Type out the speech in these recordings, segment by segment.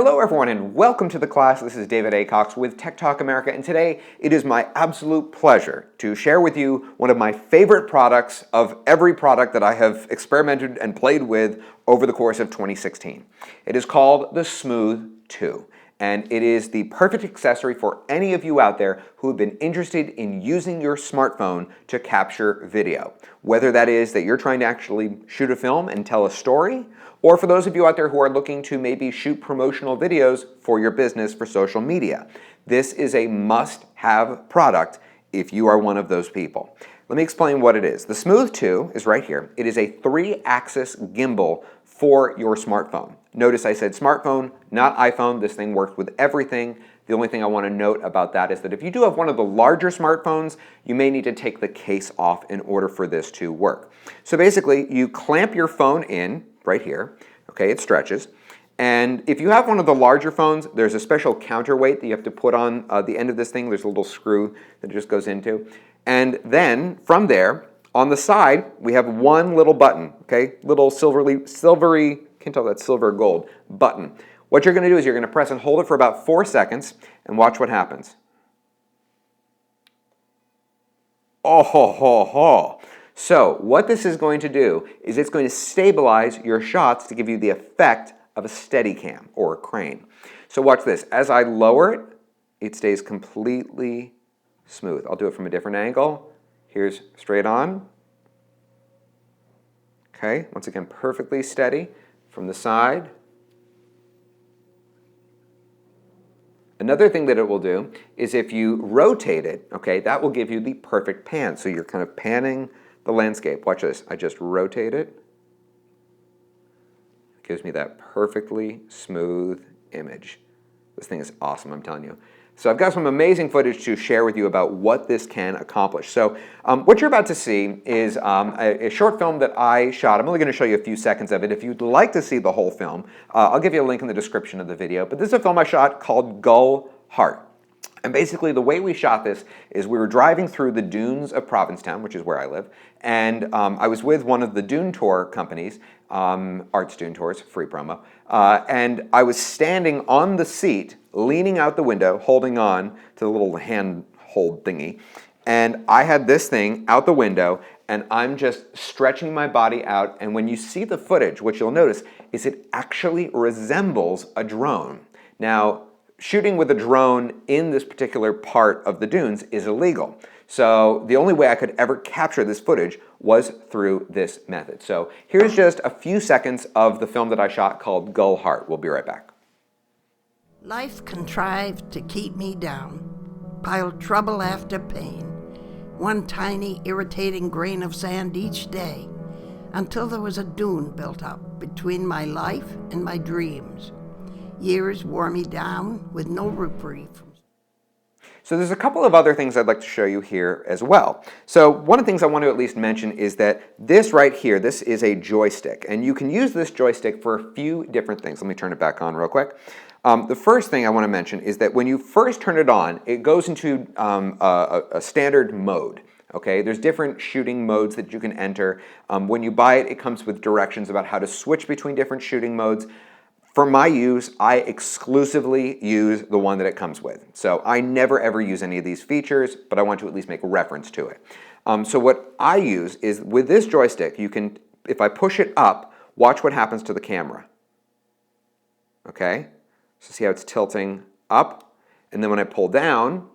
Hello everyone and welcome to the class. This is David A. Cox with Tech Talk America, and today it is my absolute pleasure to share with you one of my favorite products of every product that I have experimented and played with over the course of 2016. It is called the Smooth 2, and it is the perfect accessory for any of you out there who have been interested in using your smartphone to capture video. Whether that is that you're trying to actually shoot a film and tell a story, or for those of you out there who are looking to maybe shoot promotional videos for your business for social media. This is a must-have product if you are one of those people. Let me explain what it is. The Smooth 2 is right here. It is a 3-axis gimbal for your smartphone. Notice I said smartphone, not iPhone. This thing works with everything. The only thing I want to note about that is that if you do have one of the larger smartphones, you may need to take the case off in order for this to work. So basically, you clamp your phone in right here. Okay, it stretches. And if you have one of the larger phones, there's a special counterweight that you have to put on the end of this thing. There's a little screw that it just goes into. And then from there, on the side, we have one little button, okay? Little silvery, can't tell if that's silver or gold, button. What you're going to do is you're going to press and hold it for about 4 seconds and watch what happens. Oh, ho, ho, ho. So what this is going to do is it's going to stabilize your shots to give you the effect of a Steadicam or a crane. So watch this. As I lower it, it stays completely smooth. I'll do it from a different angle. Here's straight on. Okay, once again, perfectly steady from the side. Another thing that it will do is if you rotate it, okay, that will give you the perfect pan. So you're kind of panning the landscape. Watch this. I just rotate it. It gives me that perfectly smooth image. This thing is awesome, I'm telling you. So I've got some amazing footage to share with you about what this can accomplish. So what you're about to see is a short film that I shot. I'm only going to show you a few seconds of it. If you'd like to see the whole film, I'll give you a link in the description of the video. But this is a film I shot called Gull Heart. And basically the way we shot this is we were driving through the dunes of Provincetown, which is where I live, and I was with one of the dune tour companies, Arts Dune Tours, free promo, and I was standing on the seat, leaning out the window, holding on to the little handhold thingy, and I had this thing out the window, and I'm just stretching my body out, and when you see the footage, what you'll notice is it actually resembles a drone. Now, shooting with a drone in this particular part of the dunes is illegal. So the only way I could ever capture this footage was through this method. So here's just a few seconds of the film that I shot called Gull Heart. We'll be right back. Life contrived to keep me down, piled trouble after pain, one tiny irritating grain of sand each day, until there was a dune built up between my life and my dreams. Years wore me down with no reprieve. So there's a couple of other things I'd like to show you here as well. So one of the things I want to at least mention is that this right here, this is a joystick, and you can use this joystick for a few different things. Let me turn it back on real quick. The first thing I want to mention is that when you first turn it on, it goes into a standard mode. Okay, there's different shooting modes that you can enter. When you buy it, it comes with directions about how to switch between different shooting modes. For my use, I exclusively use the one that it comes with. So I never ever use any of these features, but I want to at least make reference to it. So what I use is with this joystick, you can, if I push it up, watch what happens to the camera. Okay, so see how it's tilting up? And then when I pull down,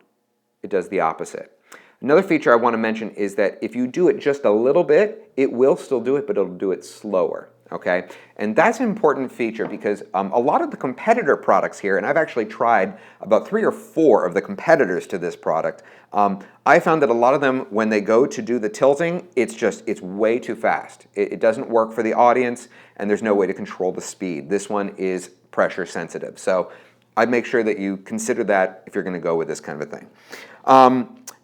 it does the opposite. Another feature I want to mention is that if you do it just a little bit, it will still do it, but it'll do it slower. Okay, and that's an important feature because a lot of the competitor products here, and I've actually tried about 3 or 4 of the competitors to this product, I found that a lot of them, when they go to do the tilting, it's way too fast. It doesn't work for the audience, and there's no way to control the speed. This one is pressure sensitive, so I'd make sure that you consider that if you're going to go with this kind of a thing.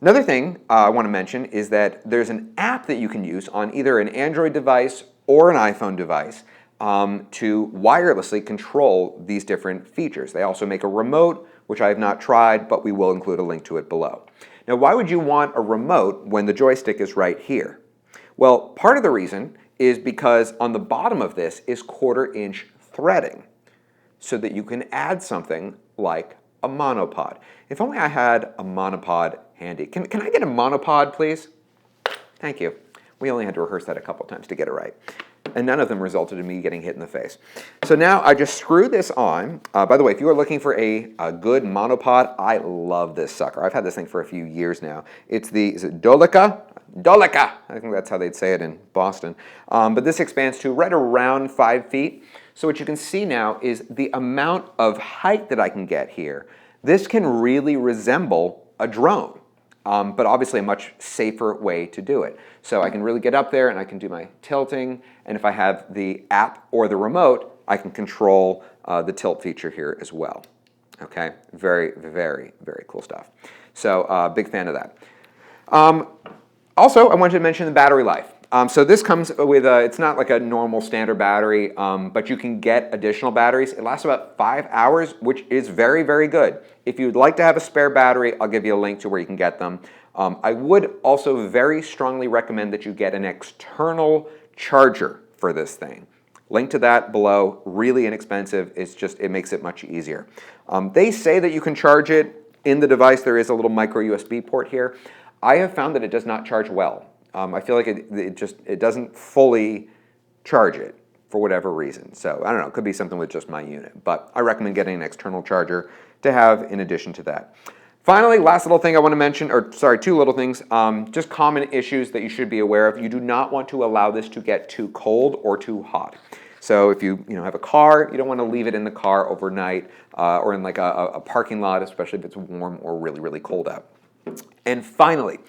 Another thing I want to mention is that there's an app that you can use on either an Android device or an iPhone device to wirelessly control these different features. They also make a remote, which I have not tried, but we will include a link to it below. Now, why would you want a remote when the joystick is right here? Well, part of the reason is because on the bottom of this is 1/4-inch threading. so that you can add something like a monopod. If only I had a monopod handy. Can I get a monopod, please? Thank you. We only had to rehearse that a couple times to get it right. And none of them resulted in me getting hit in the face. So now I just screw this on. By the way, if you are looking for a good monopod, I love this sucker. I've had this thing for a few years now. It's the, is it Dolica? Dolica! I think that's how they'd say it in Boston. But this expands to right around 5 feet. So what you can see now is the amount of height that I can get here. This can really resemble a drone. But obviously a much safer way to do it. So I can really get up there and I can do my tilting, and if I have the app or the remote, I can control the tilt feature here as well. Okay, very, very, very cool stuff. So big fan of that. Also, I wanted to mention the battery life. So this comes with it's not like a normal standard battery, but you can get additional batteries. It lasts about 5 hours, which is very, very good. If you'd like to have a spare battery, I'll give you a link to where you can get them. I would also very strongly recommend that you get an external charger for this thing. Link to that below, really inexpensive. It's just, it makes it much easier. They say that you can charge it in the device. There is a little micro USB port here. I have found that it does not charge well. I feel like it doesn't fully charge it for whatever reason. So I don't know, it could be something with just my unit, but I recommend getting an external charger to have in addition to that. Finally, last little thing I want to mention, or sorry, 2 little things, just common issues that you should be aware of. You do not want to allow this to get too cold or too hot. So if you have a car, you don't want to leave it in the car overnight or in like a parking lot, especially if it's warm or really, really cold out. And finally,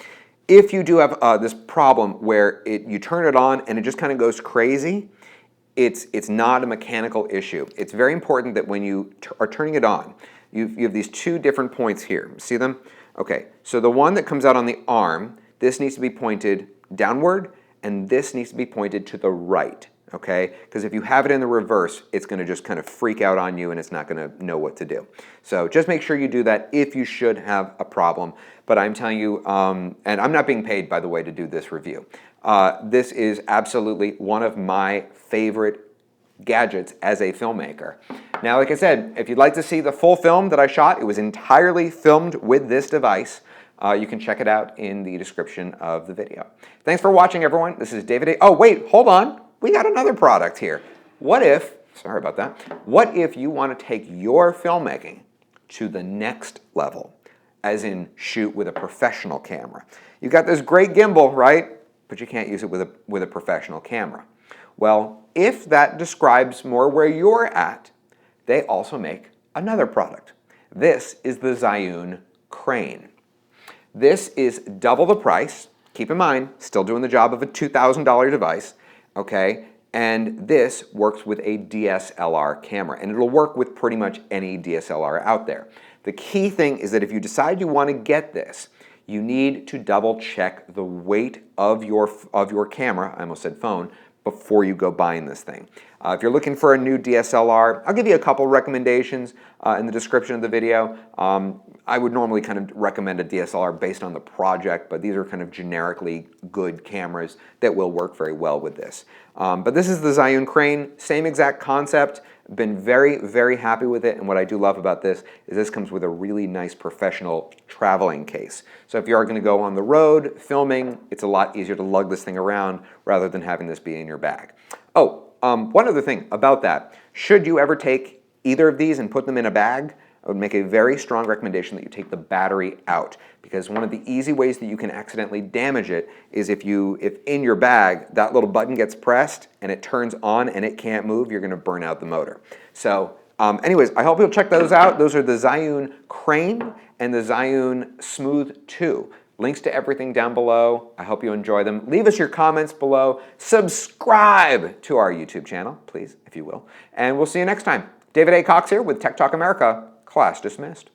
if you do have this problem where you turn it on and it just kind of goes crazy, it's not a mechanical issue. It's very important that when you are turning it on, you have these 2 different points here. See them? Okay, so the one that comes out on the arm, this needs to be pointed downward, and this needs to be pointed to the right. Okay, because if you have it in the reverse, it's going to just kind of freak out on you and it's not going to know what to do. So just make sure you do that if you should have a problem. But I'm telling you, and I'm not being paid, by the way, to do this review. This is absolutely one of my favorite gadgets as a filmmaker. Now, like I said, if you'd like to see the full film that I shot, it was entirely filmed with this device. You can check it out in the description of the video. Thanks for watching, everyone. This is David A. Oh, wait, hold on. We got another product here. What if, sorry about that, what if you want to take your filmmaking to the next level, as in shoot with a professional camera? You've got this great gimbal, right? But you can't use it with a professional camera. Well, if that describes more where you're at, they also make another product. This is the Zhiyun Crane. This is double the price. Keep in mind, still doing the job of a $2,000 device. Okay, and this works with a DSLR camera, and it'll work with pretty much any DSLR out there. The key thing is that if you decide you want to get this, you need to double check the weight of your camera, I almost said phone, before you go buying this thing. If you're looking for a new DSLR, I'll give you a couple recommendations in the description of the video. I would normally kind of recommend a DSLR based on the project, but these are kind of generically good cameras that will work very well with this. But this is the Zhiyun Crane, same exact concept. Been very, very happy with it, and what I do love about this is this comes with a really nice professional traveling case. So if you are going to go on the road filming, it's a lot easier to lug this thing around rather than having this be in your bag. Oh, one other thing about that. Should you ever take either of these and put them in a bag, I would make a very strong recommendation that you take the battery out, because one of the easy ways that you can accidentally damage it is if in your bag that little button gets pressed and it turns on and it can't move, you're going to burn out the motor. So anyways, I hope you'll check those out. Those are the Zhiyun Crane and the Zhiyun Smooth 2. Links to everything down below. I hope you enjoy them. Leave us your comments below. Subscribe to our YouTube channel, please, if you will. And we'll see you next time. David A. Cox here with Tech Talk America. Class dismissed.